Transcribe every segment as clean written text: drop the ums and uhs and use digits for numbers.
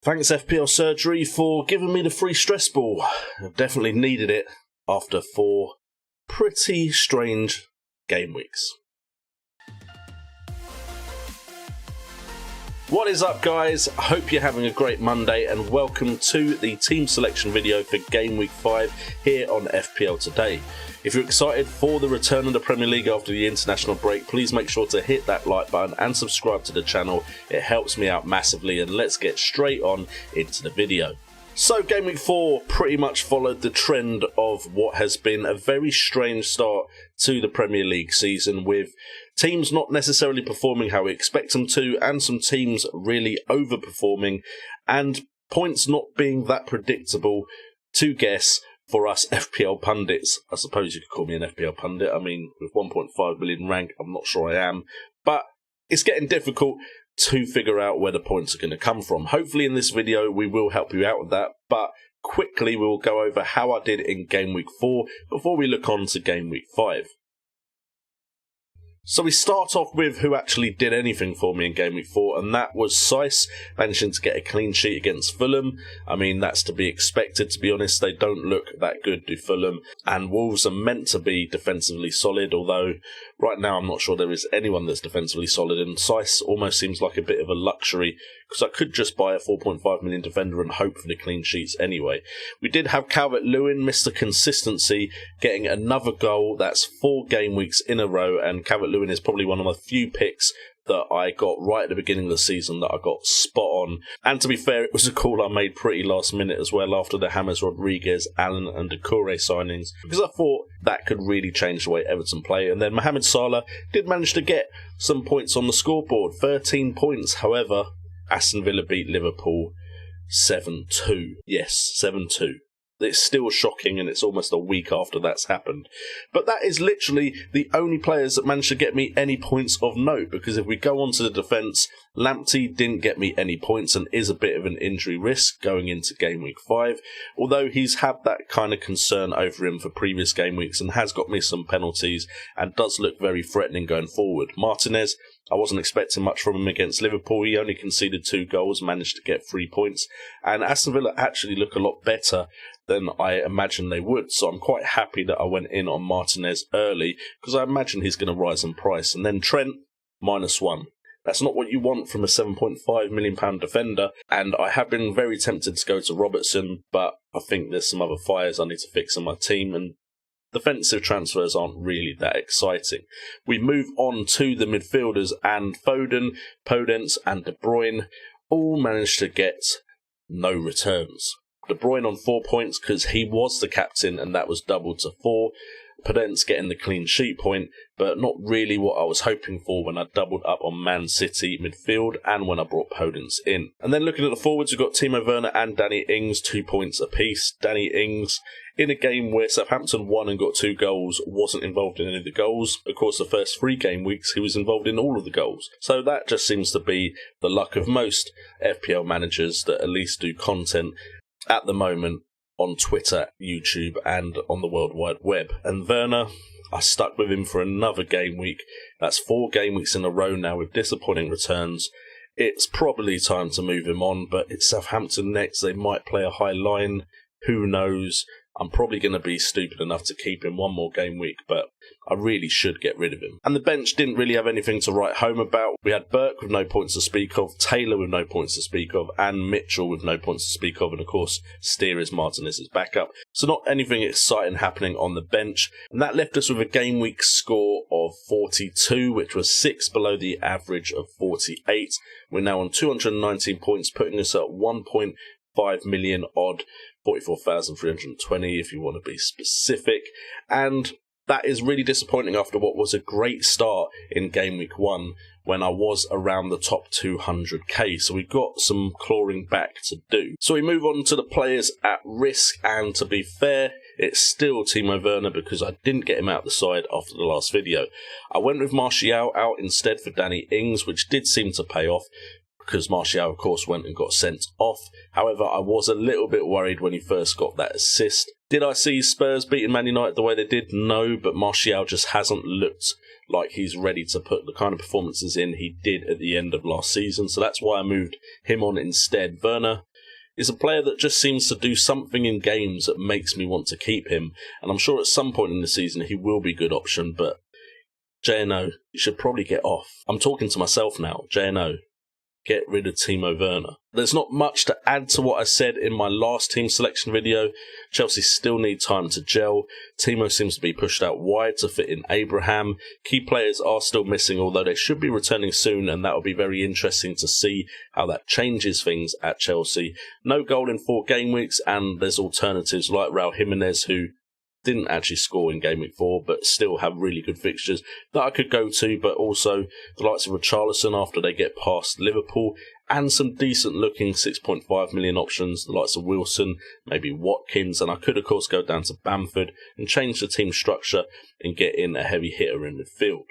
Thanks FPL Surgery for giving me the free stress ball. I've definitely needed it after 4 pretty strange game weeks. What is up, guys? I hope you're having a great Monday and welcome to the team selection video for Game Week 5 here on FPL Today. If you're excited for the return of the Premier League after the international break, please make sure to hit that like button and subscribe to the channel. It helps me out massively, and let's get straight on into the video. So Game Week 4 pretty much followed the trend of what has been a very strange start to the Premier League season, with teams not necessarily performing how we expect them to, and some teams really overperforming, and points not being that predictable to guess for us FPL pundits. I suppose you could call me an FPL pundit. I mean, with 1.5 million rank, I'm not sure I am, but it's getting difficult to figure out where the points are going to come from. Hopefully in this video we will help you out with that, but quickly we will go over how I did in Game Week 4 before we look on to Game Week 5. So we start off with who actually did anything for me in Game Week 4, and that was Sice, managing to get a clean sheet against Fulham. I mean, that's to be expected, to be honest. They don't look that good, do Fulham, and Wolves are meant to be defensively solid, although right now I'm not sure there is anyone that's defensively solid, and Sice almost seems like a bit of a luxury, because I could just buy a 4.5 million defender and hope for the clean sheets anyway. We did have Calvert-Lewin, Mr. Consistency, getting another goal. That's 4 game weeks in a row, and Calvert-Lewin is probably one of my few picks that I got right at the beginning of the season that I got spot on. And to be fair, it was a call I made pretty last minute as well after the James Rodriguez, Allen and Doucouré signings, because I thought that could really change the way Everton play. And then Mohamed Salah did manage to get some points on the scoreboard, 13 points. However, Aston Villa beat Liverpool 7-2. Yes, 7-2. It's still shocking, and it's almost a week after that's happened. But that is literally the only players that managed to get me any points of note, because if we go on to the defence, Lamptey didn't get me any points and is a bit of an injury risk going into Game Week 5, although he's had that kind of concern over him for previous game weeks and has got me some penalties and does look very threatening going forward. Martinez, I wasn't expecting much from him against Liverpool. He only conceded 2 goals, managed to get 3 points, and Aston Villa actually look a lot better than I imagined they would, so I'm quite happy that I went in on Martinez early, because I imagine he's going to rise in price. And then Trent, -1. That's not what you want from a £7.5 million defender, and I have been very tempted to go to Robertson, but I think there's some other fires I need to fix on my team, and defensive transfers aren't really that exciting. We move on to the midfielders, and Foden, Podence and De Bruyne all managed to get no returns. De Bruyne on 4 points because he was the captain, and that was doubled to 4. Podence getting the clean sheet point, but not really what I was hoping for when I doubled up on Man City midfield and when I brought Podence in. And then looking at the forwards, we've got Timo Werner and Danny Ings, 2 points apiece. Danny Ings, in a game where Southampton won and got 2 goals, wasn't involved in any of the goals. Of course, the first 3 game weeks, he was involved in all of the goals. So that just seems to be the luck of most FPL managers that at least do content at the moment on Twitter, YouTube, and on the World Wide Web. And Werner, I stuck with him for another game week. That's 4 game weeks in a row now with disappointing returns. It's probably time to move him on, but it's Southampton next. They might play a high line. Who knows? I'm probably going to be stupid enough to keep him one more game week, but I really should get rid of him. And the bench didn't really have anything to write home about. We had Burke with no points to speak of, Taylor with no points to speak of, and Mitchell with no points to speak of, and of course Steer is Martinez's backup. So not anything exciting happening on the bench. And that left us with a game week score of 42, which was 6 below the average of 48. We're now on 219 points, putting us at 1.5 million odd, 44,320 if you want to be specific, and that is really disappointing after what was a great start in Game Week 1 when I was around the top 200k, so we've got some clawing back to do. So we move on to the players at risk, and to be fair, it's still Timo Werner because I didn't get him out the side after the last video. I went with Martial out instead for Danny Ings, which did seem to pay off, because Martial, of course, went and got sent off. However, I was a little bit worried when he first got that assist. Did I see Spurs beating Man United the way they did? No, but Martial just hasn't looked like he's ready to put the kind of performances in he did at the end of last season, so that's why I moved him on instead. Werner, is a player that just seems to do something in games that makes me want to keep him, and I'm sure at some point in the season he will be a good option, but JNO, you should probably get off. I'm talking to myself now. JNO, get rid of Timo Werner. There's not much to add to what I said in my last team selection video. Chelsea still need time to gel. Timo seems to be pushed out wide to fit in Abraham. Key players are still missing, although they should be returning soon, and that will be very interesting to see how that changes things at Chelsea. No goal in 4 game weeks, and there's alternatives like Raul Jimenez, who didn't actually score in Game Week 4, but still have really good fixtures that I could go to, but also the likes of Richarlison after they get past Liverpool, and some decent-looking 6.5 million options, the likes of Wilson, maybe Watkins, and I could, of course, go down to Bamford and change the team structure and get in a heavy hitter in midfield.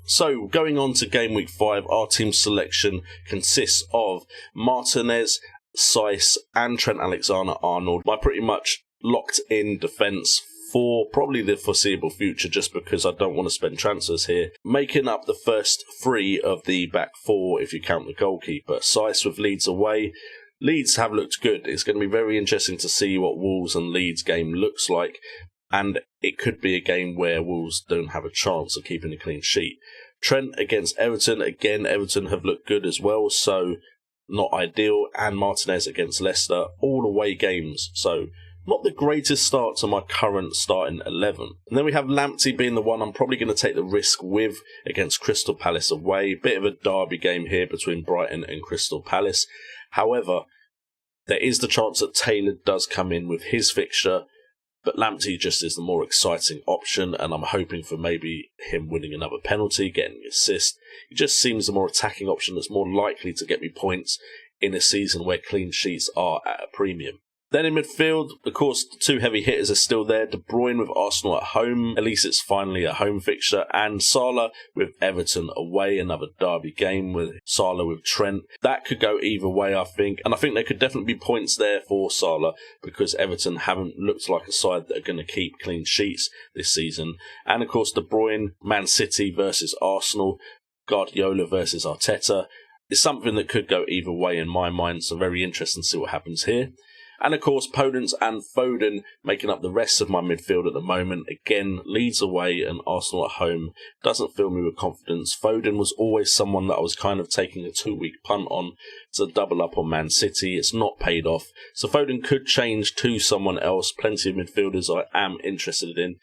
So, going on to Game Week 5, our team selection consists of Martinez, Saiss, and Trent Alexander-Arnold. My pretty much locked-in defence for probably the foreseeable future, just because I don't want to spend transfers here. Making up the first 3 of the back 4, if you count the goalkeeper. Saiss with Leeds away. Leeds have looked good. It's going to be very interesting to see what Wolves and Leeds game looks like, and it could be a game where Wolves don't have a chance of keeping a clean sheet. Trent against Everton. Again, Everton have looked good as well, so not ideal. And Martinez against Leicester. All away games, so not the greatest start to my current starting 11. And then we have Lamptey being the one I'm probably going to take the risk with against Crystal Palace away. Bit of a derby game here between Brighton and Crystal Palace. However, there is the chance that Taylor does come in with his fixture, but Lamptey just is the more exciting option, and I'm hoping for maybe him winning another penalty, getting an assist. He just seems the more attacking option that's more likely to get me points in a season where clean sheets are at a premium. Then in midfield, of course, the 2 heavy hitters are still there. De Bruyne with Arsenal at home. At least it's finally a home fixture. And Salah with Everton away. Another derby game with Salah with Trent. That could go either way, I think. And I think there could definitely be points there for Salah, because Everton haven't looked like a side that are going to keep clean sheets this season. And of course, De Bruyne, Man City versus Arsenal. Guardiola versus Arteta. It's something that could go either way in my mind. So very interesting to see what happens here. And of course, Podence and Foden making up the rest of my midfield at the moment. Again, Leeds away and Arsenal at home doesn't fill me with confidence. Foden was always someone that I was kind of taking a 2-week punt on to double up on Man City. It's not paid off. So Foden could change to someone else. Plenty of midfielders I am interested in,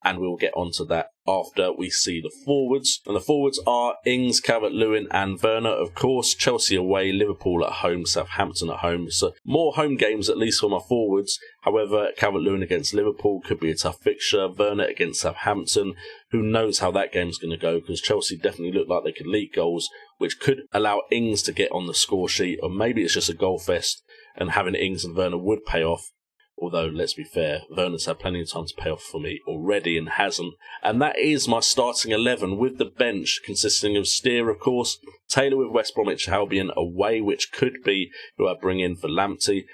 and we'll get onto that after we see the forwards. And the forwards are Ings, Calvert-Lewin and Werner, of course. Chelsea away, Liverpool at home, Southampton at home. So more home games, at least for my forwards. However, Calvert-Lewin against Liverpool could be a tough fixture. Werner against Southampton. Who knows how that game's going to go, because Chelsea definitely look like they could leak goals, which could allow Ings to get on the score sheet. Or maybe it's just a goal fest, and having Ings and Werner would pay off. Although, let's be fair, Werner's had plenty of time to pay off for me already and hasn't. And that is my starting 11 with the bench consisting of Steer, of course, Taylor with West Bromwich Albion away, which could be who I bring in for Lamptey.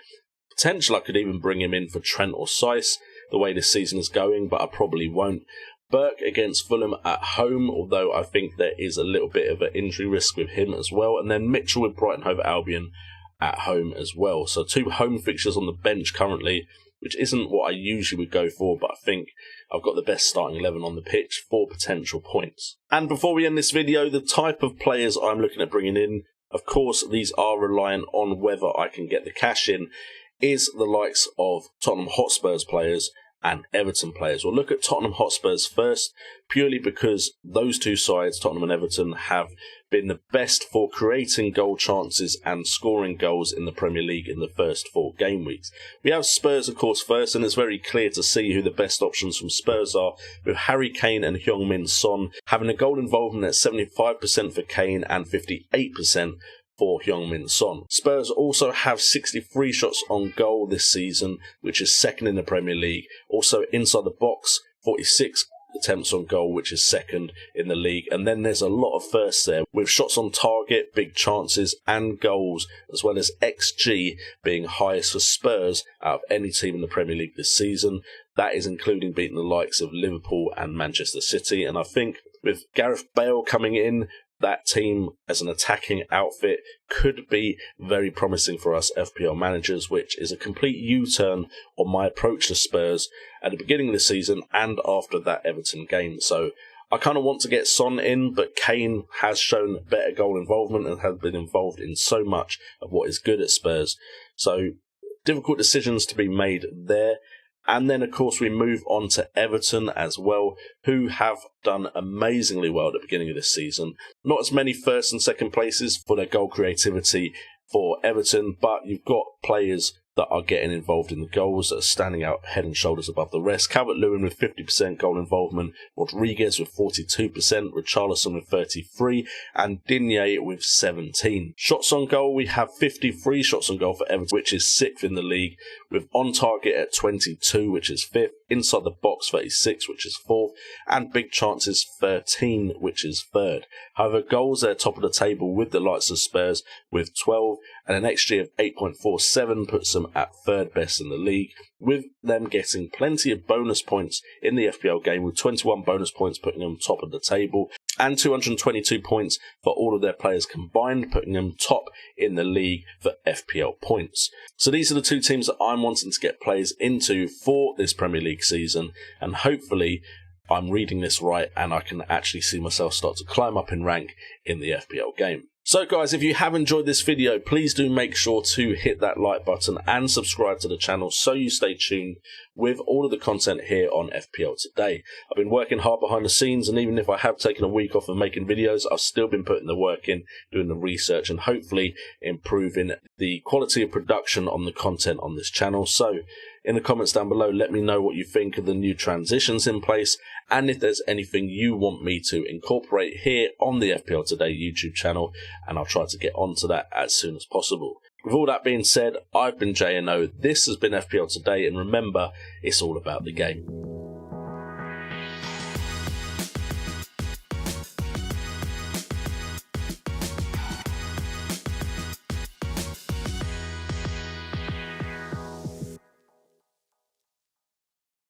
Potential I could even bring him in for Trent or Saiss, the way this season is going, but I probably won't. Burke against Fulham at home, although I think there is a little bit of an injury risk with him as well. And then Mitchell with Brighton Hove Albion at home as well. So 2 home fixtures on the bench currently, which isn't what I usually would go for, but I think I've got the best starting 11 on the pitch for potential points. And before we end this video, the type of players I'm looking at bringing in, of course, these are reliant on whether I can get the cash in, is the likes of Tottenham Hotspur's players and Everton players. We'll look at Tottenham Hotspur's first, purely because those 2 sides, Tottenham and Everton, have been the best for creating goal chances and scoring goals in the Premier League in the first 4 game weeks. We have Spurs, of course, first, and it's very clear to see who the best options from Spurs are, with Harry Kane and Heung-min Son having a goal involvement at 75% for Kane and 58% for Heung-min Son. Spurs also have 63 shots on goal this season, which is second in the Premier League. Also inside the box, 46 attempts on goal, which is second in the league. And then there's a lot of firsts there, with shots on target, big chances and goals, as well as XG being highest for Spurs out of any team in the Premier League this season. That is including beating the likes of Liverpool and Manchester City. And I think with Gareth Bale coming in, that team as an attacking outfit could be very promising for us FPL managers, which is a complete U-turn on my approach to Spurs at the beginning of the season and after that Everton game. So I kind of want to get Son in, but Kane has shown better goal involvement and has been involved in so much of what is good at Spurs. So difficult decisions to be made there. And then, of course, we move on to Everton as well, who have done amazingly well at the beginning of this season. Not as many first and second places for their goal creativity for Everton, but you've got players that are getting involved in the goals that are standing out head and shoulders above the rest. Calvert-Lewin with 50% goal involvement, Rodriguez with 42%, Richarlison with 33%, and Digne with 17%. Shots on goal, we have 53 shots on goal for Everton, which is 6th in the league, with on target at 22, which is 5th, inside the box 36, which is 4th, and big chances 13, which is 3rd. However, goals they're top of the table with the likes of Spurs with 12, and an XG of 8.47 puts them at 3rd best in the league, with them getting plenty of bonus points in the FPL game, with 21 bonus points putting them top of the table, and 222 points for all of their players combined, putting them top in the league for FPL points. So these are the two teams that I'm wanting to get players into for this Premier League season, and hopefully I'm reading this right and I can actually see myself start to climb up in rank in the FPL game. So guys, if you have enjoyed this video, please do make sure to hit that like button and subscribe to the channel so you stay tuned with all of the content here on FPL Today. I've been working hard behind the scenes, and even if I have taken a week off of making videos, I've still been putting the work in, doing the research, and hopefully improving the quality of production on the content on this channel. So in the comments down below, let me know what you think of the new transitions in place, and if there's anything you want me to incorporate here on the FPL Today YouTube channel, and I'll try to get onto that as soon as possible. With all that being said, I've been JNO, this has been FPL Today, and remember, it's all about the game.